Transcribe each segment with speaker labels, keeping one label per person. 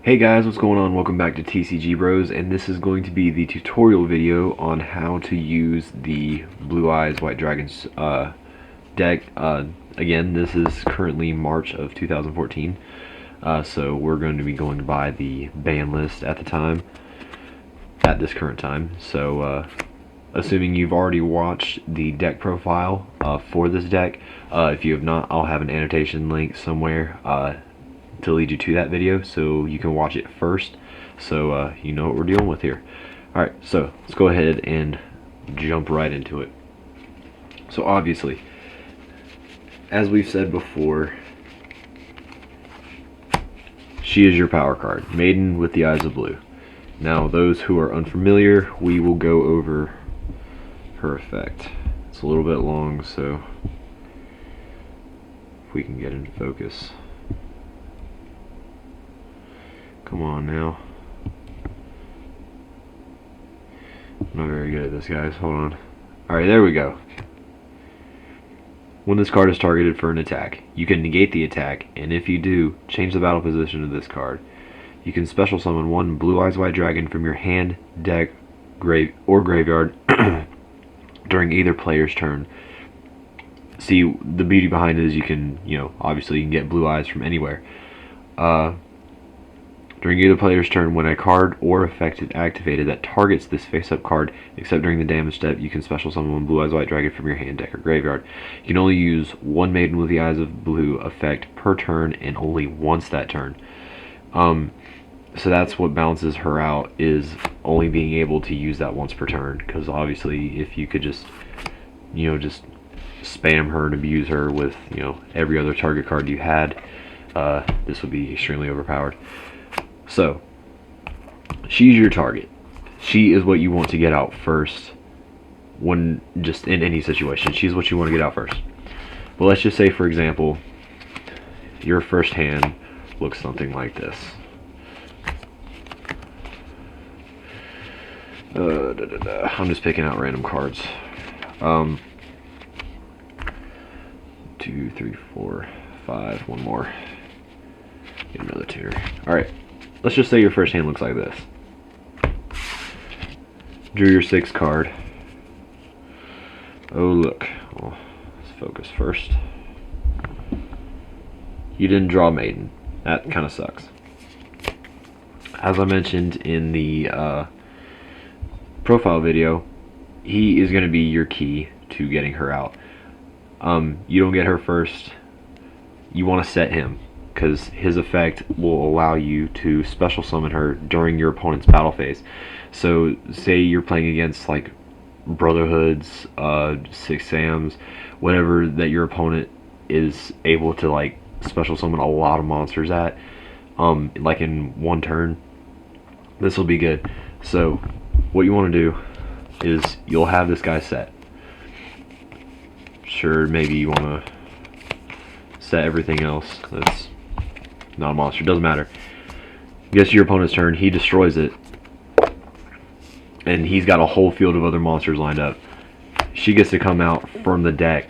Speaker 1: Hey guys, what's going on? Welcome back to TCG Bros, and this is going to be the tutorial video on how to use the Blue Eyes White Dragons deck. Again, this is currently March of 2014, so we're going to be going by the ban list at this current time. So, assuming you've already watched the deck profile for this deck, if you have not, I'll have an annotation link somewhere to lead you to that video so you can watch it first, so you know what we're dealing with here. Alright, so let's go ahead and jump right into it. So obviously, as we've said before, she is your power card, Maiden with the Eyes of Blue. Now those who are unfamiliar, we will go over her effect. It's a little bit long, so if we can get into focus. Come on now. I'm not very good at this, guys. Hold on. Alright, there we go. When this card is targeted for an attack, you can negate the attack, and if you do, change the battle position of this card. You can special summon one Blue Eyes White Dragon from your hand, deck, grave, or graveyard during either player's turn. See, the beauty behind it is you can, obviously you can get Blue Eyes from anywhere. During either player's turn, when a card or effect is activated that targets this face-up card, except during the damage step, you can special summon one Blue Eyes White Dragon from your hand, deck, or graveyard. You can only use one Maiden with the Eyes of Blue effect per turn, and only once that turn. So that's what balances her out, is only being able to use that once per turn. Because obviously, if you could just spam her and abuse her with, every other target card you had, this would be extremely overpowered. So, she's your target. She is what you want to get out first, when just in any situation. She's what you want to get out first. But let's just say, for example, your first hand looks something like this. I'm just picking out random cards. 2, 3, 4, 5. One more. Get another tuner. All right. Let's just say your first hand looks like this. Drew your 6th card. Oh look. Well, let's focus first. You didn't draw Maiden. That kind of sucks. As I mentioned in the profile video, he is going to be your key to getting her out. You don't get her first. You want to set him, because his effect will allow you to special summon her during your opponent's battle phase. So say you're playing against like Brotherhoods, Six Sams, whatever that your opponent is able to like special summon a lot of monsters at, like in one turn, this will be good. So what you want to do is you'll have this guy set. Sure, maybe you want to set everything else that's not a monster, doesn't matter. Gets to your opponent's turn, he destroys it, and he's got a whole field of other monsters lined up. She gets to come out from the deck.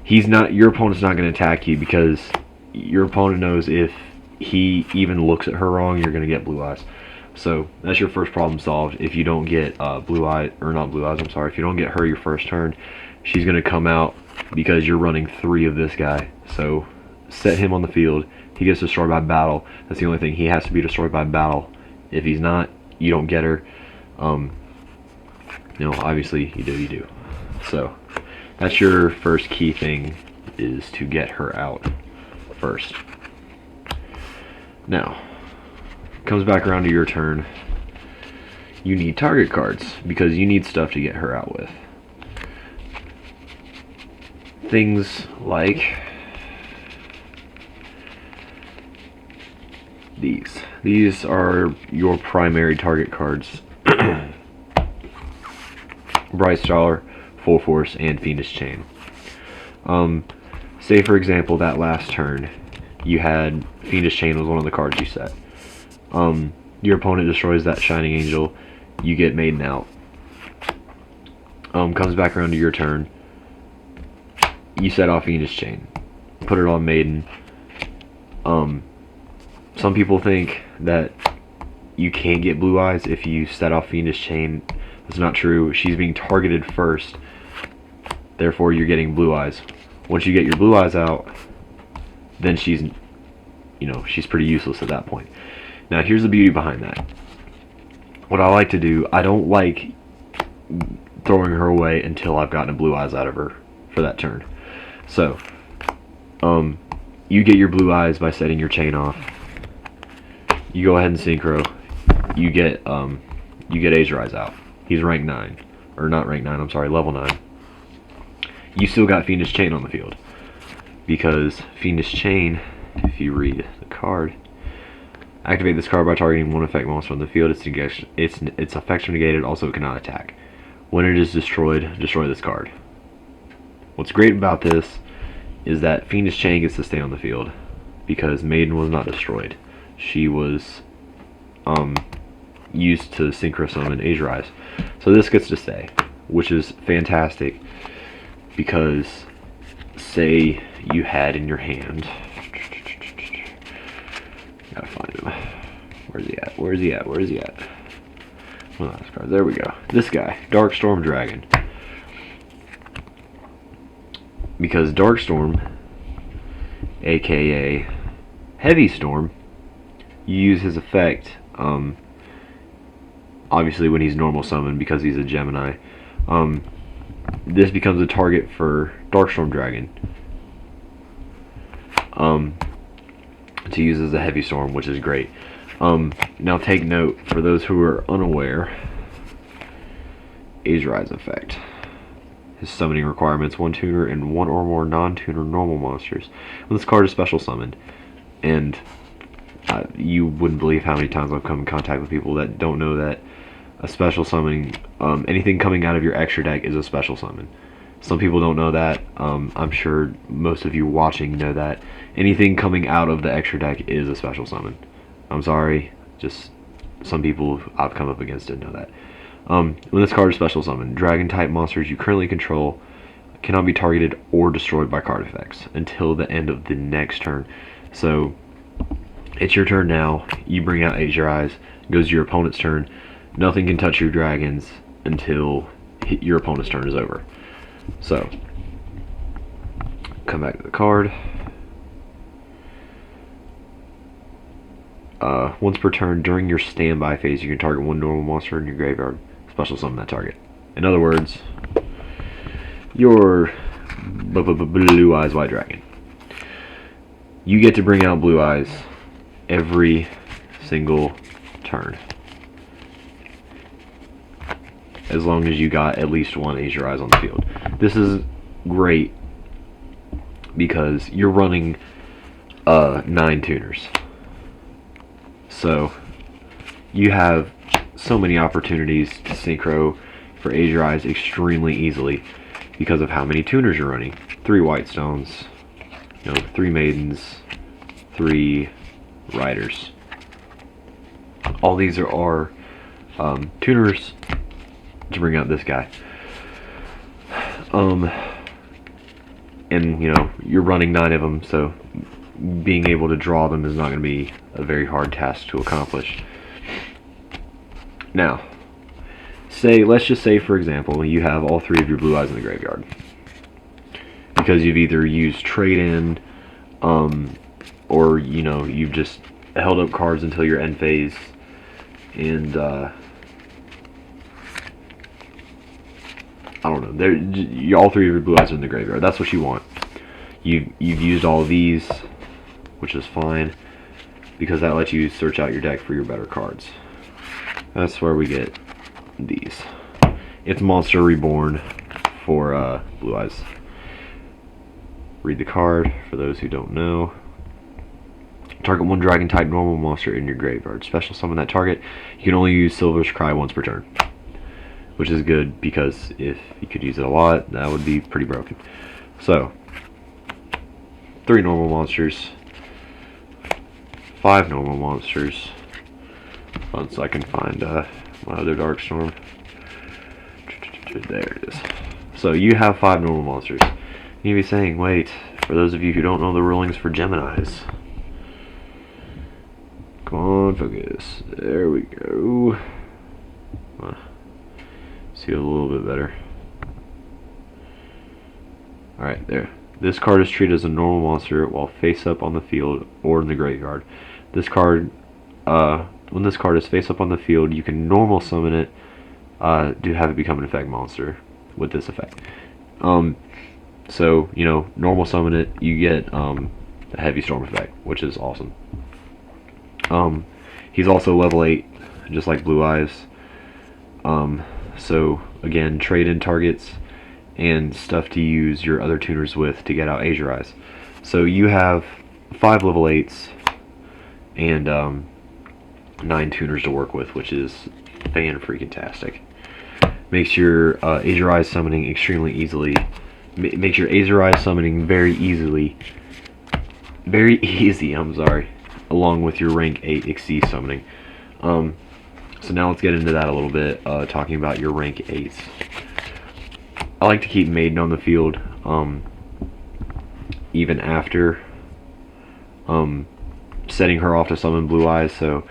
Speaker 1: Your opponent's not going to attack you, because your opponent knows if he even looks at her wrong, you're going to get Blue Eyes. So that's your first problem solved. If you don't get if you don't get her your first turn, she's going to come out because you're running 3 of this guy. So set him on the field. He gets destroyed by battle. That's the only thing. He has to be destroyed by battle. If he's not, you don't get her. Obviously you do. So that's your first key thing, is to get her out first. Now, comes back around to your turn. You need target cards, because you need stuff to get her out with. Things like these. These are your primary target cards. Bright Star, Full Force, and Fiendish Chain. Say for example that last turn you had Fiendish Chain was one of the cards you set. Your opponent destroys that Shining Angel, you get Maiden out. Comes back around to your turn. You set off Fiendish Chain, put it on Maiden. Some people think that you can't get blue eyes if you set off Fiendish Chain. That's not true. She's being targeted first, therefore you're getting blue eyes. Once you get your blue eyes out, then she's, you know, she's pretty useless at that point. Now here's the beauty behind that. What I like to do, I don't like throwing her away until I've gotten a blue eyes out of her for that turn. So you get your blue eyes by setting your chain off. You go ahead and synchro. You get Azure Eyes out. He's rank 9, or not rank 9. I'm sorry, level 9. You still got Fiendish Chain on the field, because Fiendish Chain, if you read the card, activate this card by targeting one effect monster on the field. Its effects are negated. Also, it cannot attack. When it is destroyed, destroy this card. What's great about this is that Fiendish Chain gets to stay on the field because Maiden was not destroyed. She was used to synchro summon Azure Eyes. So this gets to stay, which is fantastic, because say you had in your hand, gotta find him. Where's he at? Where's he at? Where's he at? One of those cards. There we go. This guy, Dark Storm Dragon. Because Dark Storm, aka Heavy Storm, you use his effect, obviously when he's normal summoned because he's a Gemini. This becomes a target for Darkstorm Dragon to use as a Heavy Storm, which is great. Now take note, for those who are unaware, Azure Eyes effect. His summoning requirements: 1 tuner and 1 or more non-tuner normal monsters. When this card is special summoned, and you wouldn't believe how many times I've come in contact with people that don't know that a special summoning, anything coming out of your extra deck is a special summon. Some people don't know that. I'm sure most of you watching know that. Anything coming out of the extra deck is a special summon. I'm sorry, just some people I've come up against didn't know that. When this card is special summoned, dragon type monsters you currently control cannot be targeted or destroyed by card effects until the end of the next turn. So it's your turn now. You bring out Azure Eyes. It goes to your opponent's turn. Nothing can touch your dragons until your opponent's turn is over. So come back to the card. Once per turn during your standby phase, you can target one normal monster in your graveyard. Special summon that target. In other words, your Blue Eyes White Dragon. You get to bring out Blue Eyes every single turn, as long as you got at least one Azure Eyes on the field. This is great because you're running 9 tuners, so you have so many opportunities to synchro for Azure Eyes extremely easily because of how many tuners you're running. 3 White Stones, 3 Maidens, 3 Riders. All these are tuners to bring out this guy. And you're running 9 of them, so being able to draw them is not going to be a very hard task to accomplish. Now, let's just say, for example, you have all 3 of your Blue Eyes in the graveyard because you've either used trade-in, or you've just held up cards until your end phase, and I don't know. All 3 of your Blue Eyes are in the graveyard. That's what you want. You've used all of these, which is fine because that lets you search out your deck for your better cards. That's where we get these. It's Monster Reborn for Blue Eyes. Read the card for those who don't know. Target 1 dragon type normal monster in your graveyard. Special summon that target. You can only use Silver's Cry once per turn, which is good because if you could use it a lot, that would be pretty broken. So 3 normal monsters, 5 normal monsters. Once I can find my other Dark Storm. There it is. So you have 5 normal monsters. You'd be saying, wait, for those of you who don't know the rulings for Geminis, Come on, focus. There we go. See it a little bit better. Alright, there. This card is treated as a normal monster while face up on the field or in the graveyard. This card, when this card is face up on the field, you can normal summon it to have it become an effect monster with this effect. So, you know, normal summon it, you get a heavy storm effect, which is awesome. He's also level 8, just like Blue Eyes. So, again, trade in targets and stuff to use your other tuners with to get out Azure Eyes. So you have 5 level 8s and 9 tuners to work with, which is fan-freaking-tastic. Makes your Azure Eyes summoning extremely easily. Makes your Azure Eyes summoning very easy, I'm sorry, along with your rank 8 XC summoning. So now let's get into that a little bit, talking about your rank 8s. I like to keep Maiden on the field, even after setting her off to summon Blue Eyes. So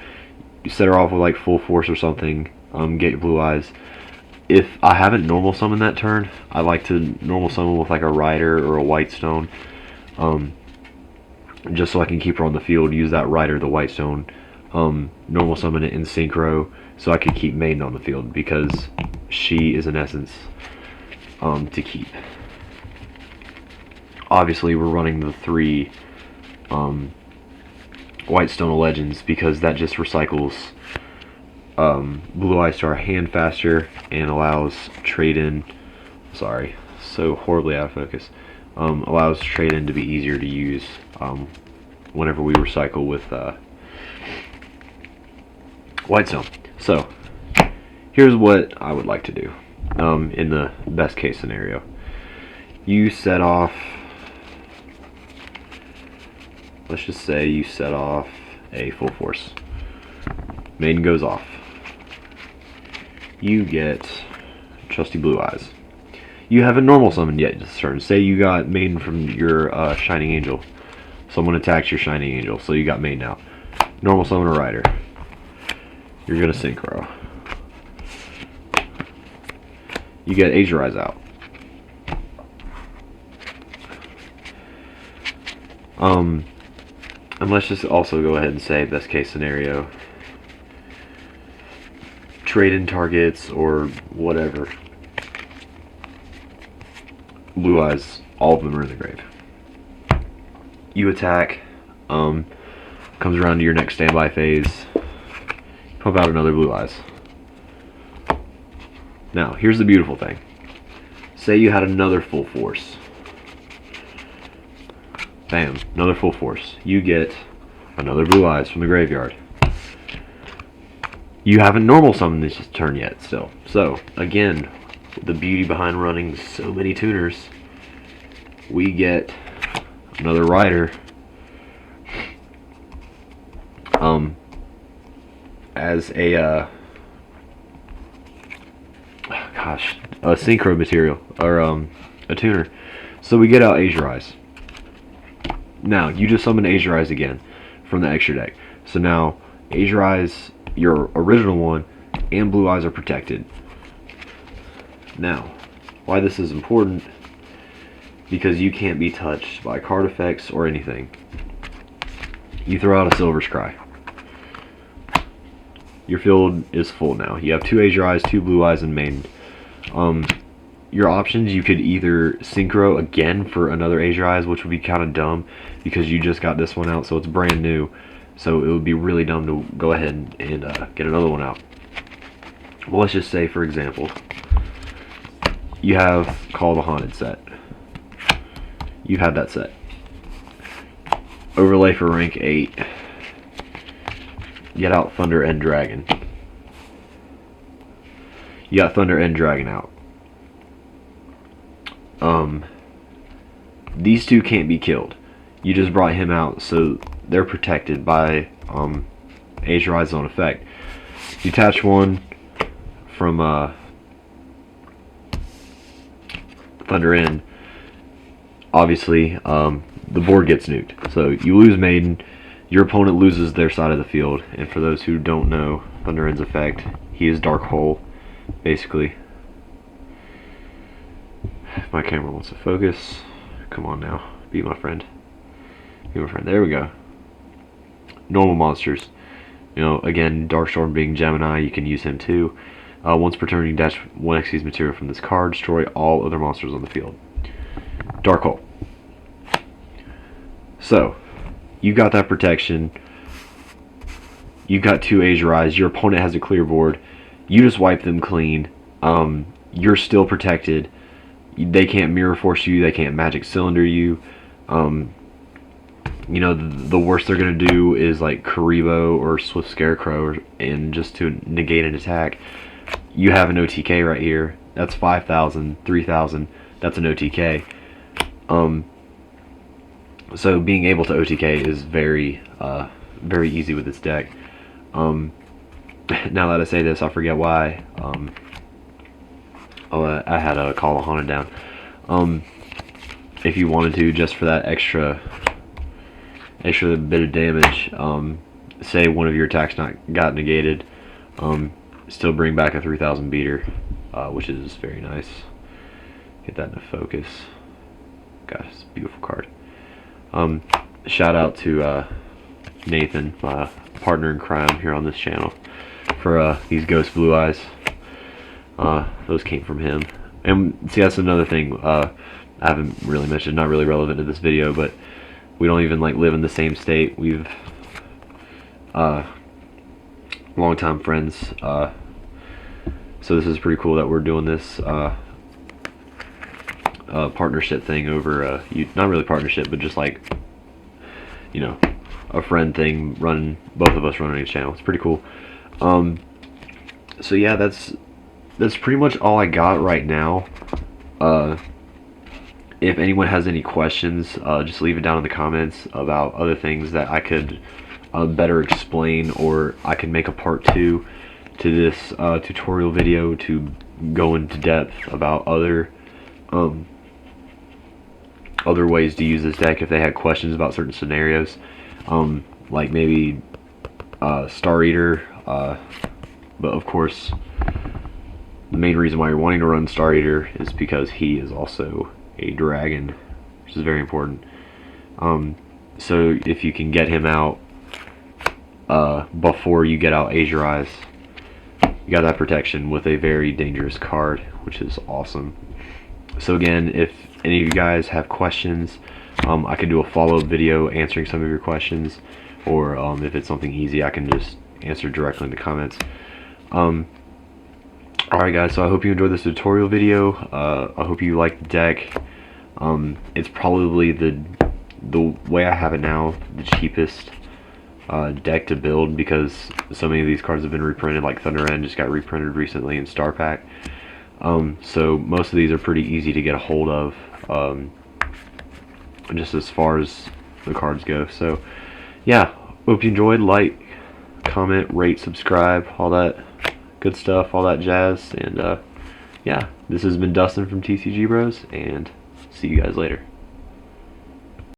Speaker 1: you set her off with like full force or something, get your Blue Eyes. If I haven't normal summoned that turn, I like to normal summon with like a Rider or a White Stone, just so I can keep her on the field, use that Rider, the White Stone, normal summon it in Synchro, so I can keep Maiden on the field, because she is in essence to keep. Obviously we're running the 3 White Stone Legends because that just recycles Blue Eyes to our hand faster and allows trade-in, sorry, so horribly out of focus, allows trade-in to be easier to use whenever we recycle with White Stone. So here's what I would like to do. In the best case scenario, you set off, let's just say you set off a full force. Maiden goes off. You get trusty Blue Eyes. You haven't normal summoned yet this turn. Say you got Maiden from your Shining Angel. Someone attacks your Shining Angel, so you got Maiden out. Normal summon a Rider. You're gonna Synchro. You get Azure Eyes out. And let's just also go ahead and say best case scenario, trade in targets or whatever. Blue Eyes, all of them are in the grave. You attack, comes around to your next standby phase, pump out another Blue Eyes. Now, here's the beautiful thing. Say you had another full force. Bam, another full force. You get another Blue Eyes from the graveyard. You haven't normal summoned this turn yet still. So, again, the beauty behind running so many tuners, we get another Rider as a a synchro material, or a tuner. So we get out Azure Eyes. Now, you just summon Azure Eyes again from the extra deck. So now, Azure Eyes, your original one, and Blue Eyes are protected. Now, why this is important, because you can't be touched by card effects or anything. You throw out a Silver's Cry. Your field is full now. You have 2 Azure Eyes, 2 Blue Eyes, and Maiden. Your options, you could either Synchro again for another Azure Eyes, which would be kind of dumb because you just got this one out, so it's brand new. So it would be really dumb to go ahead and get another one out. Well, let's just say, for example, you have Call of the Haunted set. You have that set. Overlay for rank 8. Get out Thunder End Dragon. You got Thunder End Dragon out. These 2 can't be killed. You just brought him out, so they're protected by Azure Eyes on effect. Detach one from Thunder End. Obviously, the board gets nuked. So you lose Maiden, your opponent loses their side of the field. And for those who don't know Thunder End's effect, he is Dark Hole, basically. If my camera wants to focus, come on now, be my friend. Be my friend. There we go. Normal monsters. You know, again, Darkstorm being Gemini, you can use him too. Once per turn, you dash 1 XYZ material from this card. Destroy all other monsters on the field. Dark Hole. So, you got that protection. You got 2 Azure Eyes. Your opponent has a clear board. You just wipe them clean. You're still protected. They can't Mirror Force you. They can't Magic Cylinder you. You know, the worst they're going to do is like Karibo or Swift Scarecrow, and just to negate an attack. You have an OTK right here. That's 5,000, 3,000. That's an OTK. So being able to OTK is very easy with this deck. Now that I say this, I forget why. I had a Call of Haunted down. If you wanted to, just for that extra bit of damage, say one of your attacks got negated, still bring back a 3,000 beater, which is very nice. Get that into focus. Gosh, it's a beautiful card. Shout out to Nathan, my partner in crime here on this channel, for these Ghost Blue Eyes. Those came from him. And see, that's another thing I haven't really mentioned, not really relevant to this video, but we don't even like live in the same state. We've longtime friends, so this is pretty cool that we're doing this partnership thing over not really partnership, but just like, you know, a friend thing, both of us running a channel. It's pretty cool. So yeah, that's pretty much all I got right now. If anyone has any questions, just leave it down in the comments about other things that I could better explain, or I can make a part 2 to this tutorial video to go into depth about other ways to use this deck if they had questions about certain scenarios, like maybe Star Eater, but of course the main reason why you're wanting to run Star Eater is because he is also a dragon, which is very important. So if you can get him out before you get out Azure Eyes, you got that protection with a very dangerous card, which is awesome. So again, if any of you guys have questions, I can do a follow-up video answering some of your questions, or if it's something easy, I can just answer directly in the comments. Alright guys, so I hope you enjoyed this tutorial video. I hope you like the deck. It's probably the way I have it now, the cheapest deck to build, because so many of these cards have been reprinted, like Thunder End just got reprinted recently in Star Pack. So most of these are pretty easy to get a hold of, just as far as the cards go. So yeah, hope you enjoyed. Like, comment, rate, subscribe, all that good stuff, all that jazz. And yeah, this has been Dustin from TCG Bros, and see you guys later.